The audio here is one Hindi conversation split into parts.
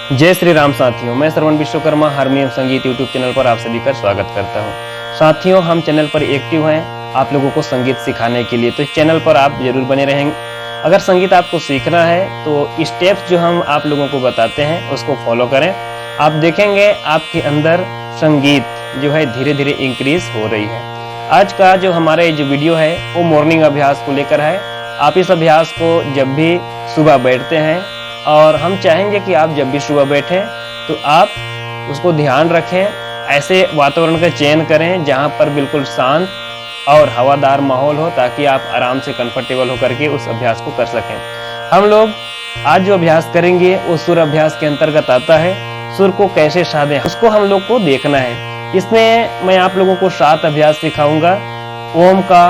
जय श्री राम साथियों, मैं श्रवण विश्वकर्मा हारमोनियम संगीत यूट्यूब चैनल पर आप सभी का स्वागत करता हूं। साथियों, हम चैनल पर एक्टिव हैं आप लोगों को संगीत सिखाने के लिए, तो इस चैनल पर आप जरूर बने रहेंगे। अगर संगीत आपको सीखना है तो स्टेप्स जो हम आप लोगों को बताते हैं उसको फॉलो करें। आप देखेंगे आपके अंदर संगीत जो है धीरे धीरे इंक्रीज हो रही है। आज का जो हमारा जो वीडियो है वो मॉर्निंग अभ्यास को लेकर है। आप इस अभ्यास को जब भी सुबह बैठते हैं, और हम चाहेंगे कि आप जब भी सुबह बैठें तो आप उसको ध्यान रखें, ऐसे वातावरण का चयन करें जहां पर बिल्कुल शांत और हवादार माहौल हो, ताकि आप आराम से कंफर्टेबल होकर के उस अभ्यास को कर सकें। हम लोग आज जो अभ्यास करेंगे वो सुर अभ्यास के अंतर्गत आता है। सुर को कैसे साधें उसको हम लोग को देखना है। इसमें मैं आप लोगों को 7 अभ्यास सिखाऊंगा। ओम का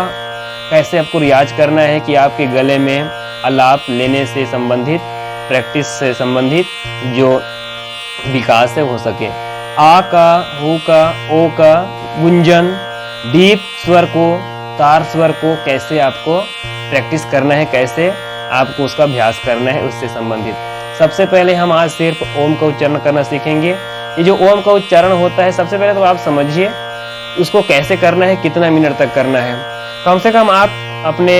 कैसे आपको रियाज करना है कि आपके गले में आलाप लेने से संबंधित, प्रैक्टिस से संबंधित जो विकास है हो सके। आ का, हु का, ओ का गुंजन, डीप स्वर को, तार स्वर को कैसे आपको प्रैक्टिस करना है, कैसे आपको उसका अभ्यास करना है, उससे संबंधित। सबसे पहले हम आज सिर्फ ओम का उच्चारण करना सीखेंगे। ये जो ओम का उच्चारण होता है, सबसे पहले तो आप समझिए उसको कैसे करना है, कितना मिनट तक करना है। कम से कम आप अपने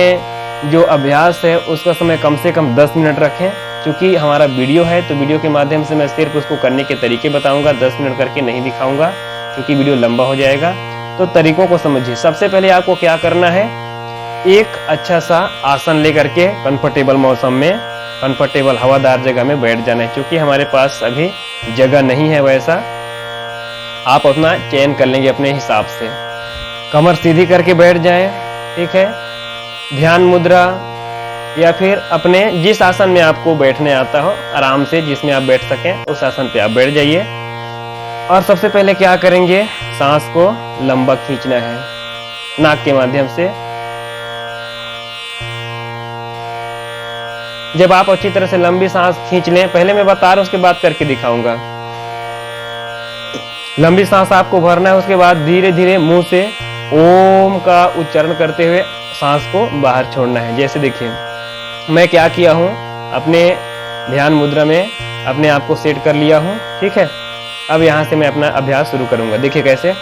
जो अभ्यास है उसका समय कम से कम 10 मिनट रखें। क्योंकि हमारा वीडियो है तो वीडियो के माध्यम से मैं सिर्फ उसको करने के तरीके बताऊंगा, 10 मिनट करके नहीं दिखाऊंगा क्योंकि वीडियो लंबा हो जाएगा। तो तरीकों को समझिए। सबसे पहले आपको क्या करना है, एक अच्छा सा आसन लेकर के कंफर्टेबल मौसम में, कंफर्टेबल हवादार जगह में बैठ जाना है। क्योंकि हमारे पास अभी जगह नहीं है वैसा, आप अपना चयन कर लेंगे अपने हिसाब से। कमर सीधी करके बैठ जाएं, ठीक है। ध्यान मुद्रा या फिर अपने जिस आसन में आपको बैठने आता हो, आराम से जिसमें आप बैठ सकें उस आसन पे आप बैठ जाइए। और सबसे पहले क्या करेंगे, सांस को लंबा खींचना है नाक के माध्यम से। जब आप अच्छी तरह से लंबी सांस खींच लें, पहले मैं बता रहा हूं उसके बाद करके दिखाऊंगा। लंबी सांस आपको भरना है, उसके बाद धीरे धीरे मुंह से ओम का उच्चारण करते हुए सांस को बाहर छोड़ना है। जैसे देखिए मैं क्या किया हूं, अपने ध्यान मुद्रा में अपने आप को सेट कर लिया हूं, ठीक है। अब यहां से मैं अपना अभ्यास शुरू करूंगा। देखिए कैसे।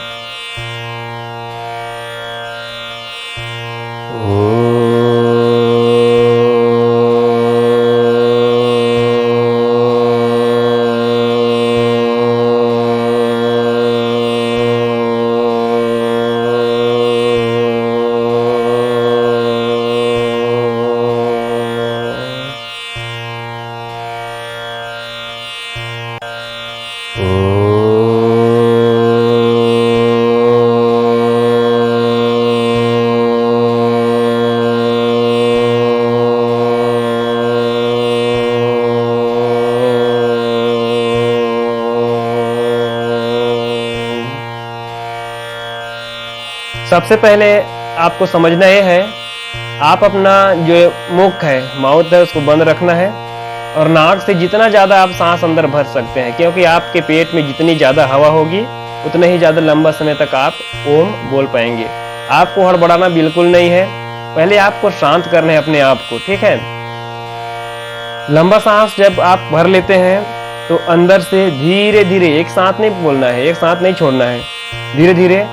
सबसे पहले आपको समझना यह है, आप अपना जो मुख है, माउथ है, उसको बंद रखना है और नाक से जितना ज्यादा आप सांस अंदर भर सकते हैं। क्योंकि आपके पेट में जितनी ज्यादा हवा होगी उतना ही ज्यादा लंबा समय तक आप ओम बोल पाएंगे। आपको हड़बड़ाना बिल्कुल नहीं है, पहले आपको शांत करना है अपने आप को, ठीक है। लंबा सांस जब आप भर लेते हैं तो अंदर से धीरे धीरे, एक साथ नहीं बोलना है, एक साथ नहीं छोड़ना है, धीरे धीरे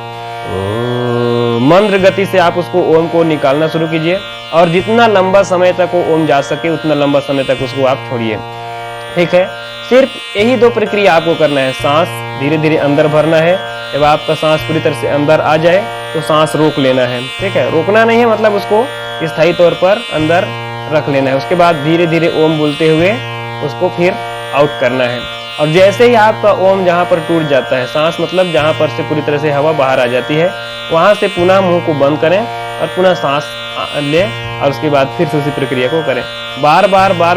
मंद्र गति से आप उसको ओम को निकालना शुरू कीजिए। और जितना लंबा समय तक वो ओम जा सके उतना लंबा समय तक उसको आप छोड़िए, ठीक है। सिर्फ यही 2 प्रक्रिया आपको करना है। सांस धीरे धीरे अंदर भरना है, जब आपका सांस पूरी तरह से अंदर आ जाए तो सांस रोक लेना है, ठीक है। रोकना नहीं है, मतलब उसको स्थायी तौर पर अंदर रख लेना है। उसके बाद धीरे धीरे ओम बोलते हुए उसको फिर आउट करना है। और जैसे ही आपका ओम जहां पर टूट जाता है, सांस मतलब जहां पर से पूरी तरह से हवा बाहर आ जाती है, वहां से पुनः मुंह को बंद करें और पुनः सांस ले, और उसके बाद फिर से उसी प्रक्रिया को करें। बार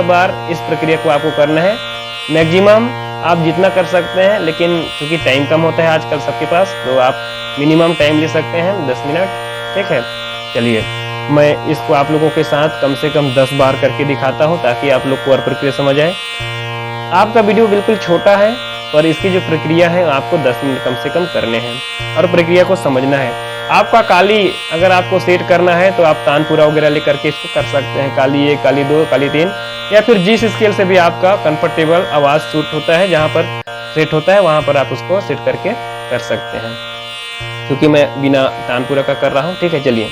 बार इस प्रक्रिया को आपको करना है। मैक्सिमम आप जितना कर सकते हैं, लेकिन क्योंकि टाइम कम होता है आजकल सबके पास, तो आप मिनिमम टाइम ले सकते हैं 10 मिनट, ठीक है। चलिए मैं इसको आप लोगों के साथ कम से कम 10 बार करके दिखाता हूँ, ताकि आप लोग को और प्रक्रिया समझ आए। आपका वीडियो बिल्कुल छोटा है और इसकी जो प्रक्रिया है आपको 10 मिनट कम से कम करने हैं और प्रक्रिया को समझना है। आपका काली अगर आपको सेट करना है तो आप तानपुरा वगैरह लेकर के इसको कर सकते हैं, काली 1, काली 2, काली 3, या फिर जिस स्केल से भी आपका कंफर्टेबल आवाज सूट होता है, जहां पर सेट होता है वहां पर आप उसको सेट करके कर सकते हैं, क्योंकि मैं बिना तानपुरा का कर रहा हूं। ठीक है, चलिए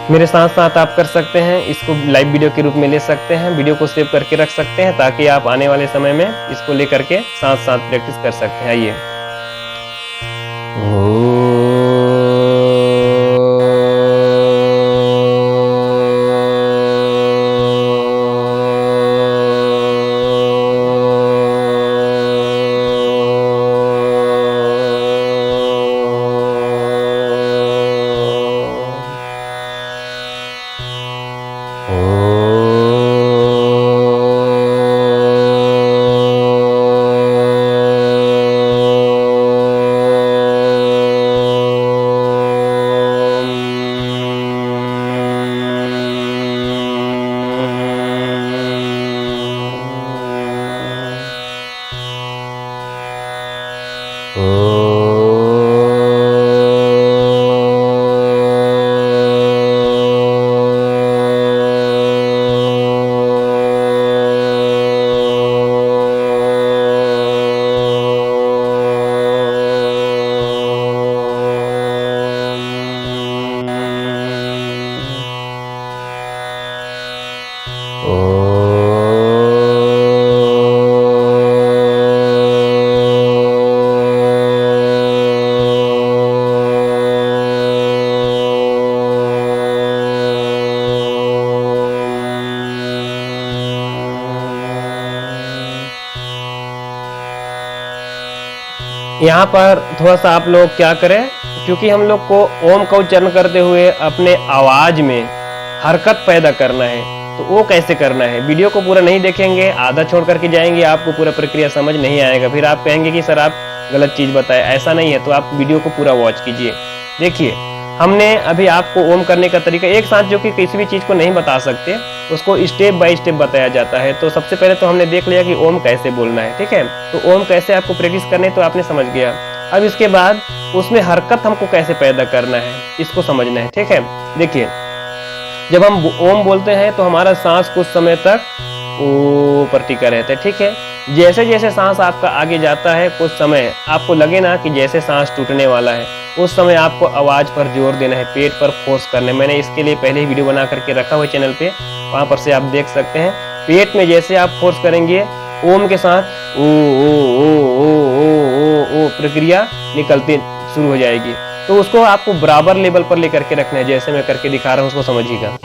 मेरे साथ साथ आप कर सकते हैं, इसको लाइव वीडियो के रूप में ले सकते हैं, वीडियो को सेव करके रख सकते हैं ताकि आप आने वाले समय में इसको लेकर के साथ साथ प्रैक्टिस कर सकते हैं। आइए, यहाँ पर थोड़ा सा आप लोग क्या करें, क्योंकि हम लोग को ओम का उच्चारण करते हुए अपने आवाज में हरकत पैदा करना है, तो वो कैसे करना है, वीडियो को पूरा नहीं देखेंगे, आधा छोड़ करके जाएंगे, आपको पूरा प्रक्रिया समझ नहीं आएगा, फिर आप कहेंगे कि सर आप गलत चीज बताए। ऐसा नहीं है, तो आप वीडियो को पूरा वॉच कीजिए। देखिए, हमने अभी आपको ओम करने का तरीका एक साथ, जो कि किसी भी चीज को नहीं बता सकते, उसको स्टेप बाय स्टेप बताया जाता है। तो सबसे पहले तो हमने देख लिया कि ओम कैसे बोलना है, ठीक है, तो ओम कैसे आपको प्रैक्टिस करनी है तो आपने समझ गया। अब इसके बाद उसमें हरकत हमको कैसे पैदा करना है इसको समझना है, ठीक है। देखिए, जब हम ओम बोलते हैं तो हमारा सांस कुछ समय तक ओ पर टिका रहता है, ठीक है। जैसे जैसे सांस आपका आगे जाता है, कुछ समय आपको लगे ना कि जैसे सांस टूटने वाला है, उस समय आपको आवाज पर जोर देना है, पेट पर फोर्स करना है। मैंने इसके लिए पहले ही वीडियो बना करके रखा हुआ है चैनल पे, वहां पर से आप देख सकते हैं। पेट में जैसे आप फोर्स करेंगे ओम के साथ ओ ओ ओ ओ ओ ओ प्रक्रिया निकलती शुरू हो जाएगी। तो उसको आपको बराबर लेवल पर लेकर के रखना है, जैसे मैं करके दिखा रहा हूं उसको समझिएगा।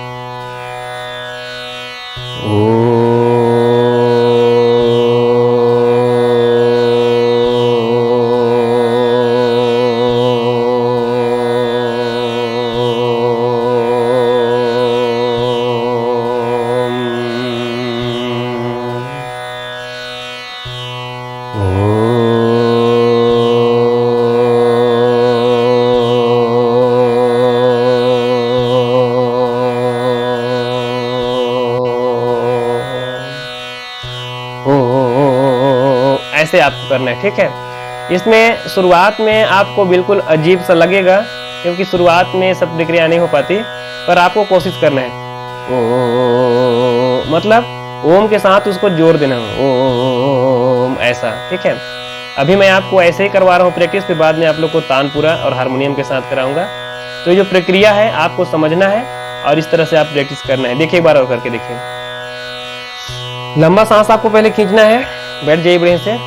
ऐसे आपको करना है, ठीक है। इसमें शुरुआत में आपको बिल्कुल अजीब सा लगेगा, क्योंकि शुरुआत में सब प्रक्रिया नहीं हो पाती, पर आपको कोशिश करना है। ओ मतलब ओम के साथ उसको जोर देना है, ओम ऐसा, ठीक है। अभी मैं आपको ऐसे ही करवा रहा हूँ प्रैक्टिस, फिर बाद में आप लोग को तानपुरा और हारमोनियम के साथ कराऊंगा। तो जो प्रक्रिया है आपको समझना है और इस तरह से आप प्रैक्टिस करना है। देखिए, एक बार और करके देखिए। लंबा सांस आपको पहले खींचना है, बैठ जाइए बढ़िया से।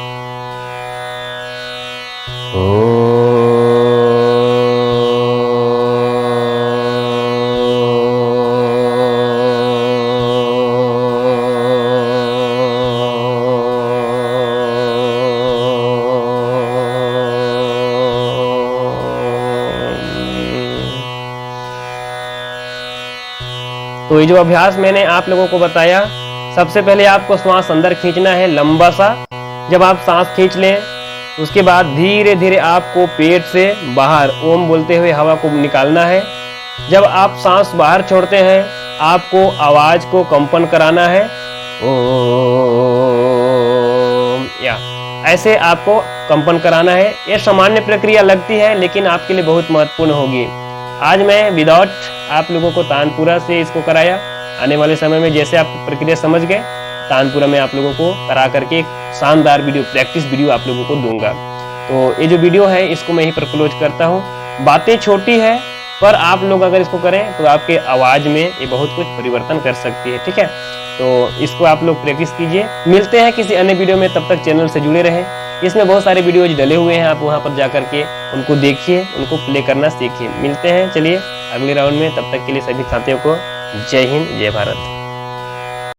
तो ये जो अभ्यास मैंने आप लोगों को बताया, सबसे पहले आपको श्वास अंदर खींचना है लंबा सा। जब आप सांस खींच लें, उसके बाद धीरे धीरे आपको पेट से बाहर ओम बोलते हुए हवा को निकालना है। जब आप सांस बाहर छोड़ते हैं, आपको आवाज को कंपन कराना है, ओम, या ऐसे आपको कंपन कराना है। यह सामान्य प्रक्रिया लगती है, लेकिन आपके लिए बहुत महत्वपूर्ण होगी। आज मैं विदाउट आप लोगों को तानपुरा से इसको कराया, आने वाले समय में जैसे आप प्रक्रिया समझ गए, तानपुरा में आप लोगों को करा करके एक शानदार वीडियो, प्रैक्टिस वीडियो आप लोगों को दूंगा। तो ये जो वीडियो है इसको मैं यहीं पर क्लोज करता हूँ। बातें छोटी है पर आप लोग अगर इसको करें तो आपके आवाज में ये बहुत कुछ परिवर्तन कर सकती है, ठीक है। तो इसको आप लोग प्रैक्टिस कीजिए। मिलते हैं किसी अन्य वीडियो में, तब तक चैनल से जुड़े रहें। इसमें बहुत सारे वीडियोज डले हुए हैं, आप वहां पर जा करके उनको देखिए, उनको प्ले करना सीखिए। मिलते हैं चलिए अगले राउंड में, तब तक के लिए सभी साथियों को जय हिंद, जय भारत।